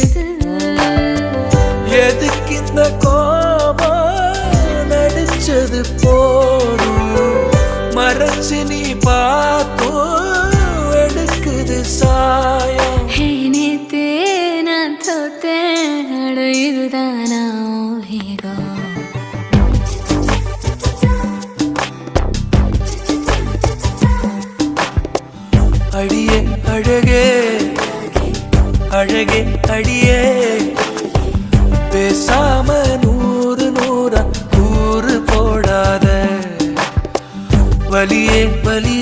நடுங்குது. எதுக்கு இந்த கோபம் நடிச்சது போதும் மறைச்சு நீ பார்த்தும் எடுக்குது சாயம். நேத்தே நான் தோத்தேன், அட இதுதானா ஈகோ. அடியே அழகே அழகே அடியே பேசாம நூறு நூறா கூறு போடாத வலியே வலி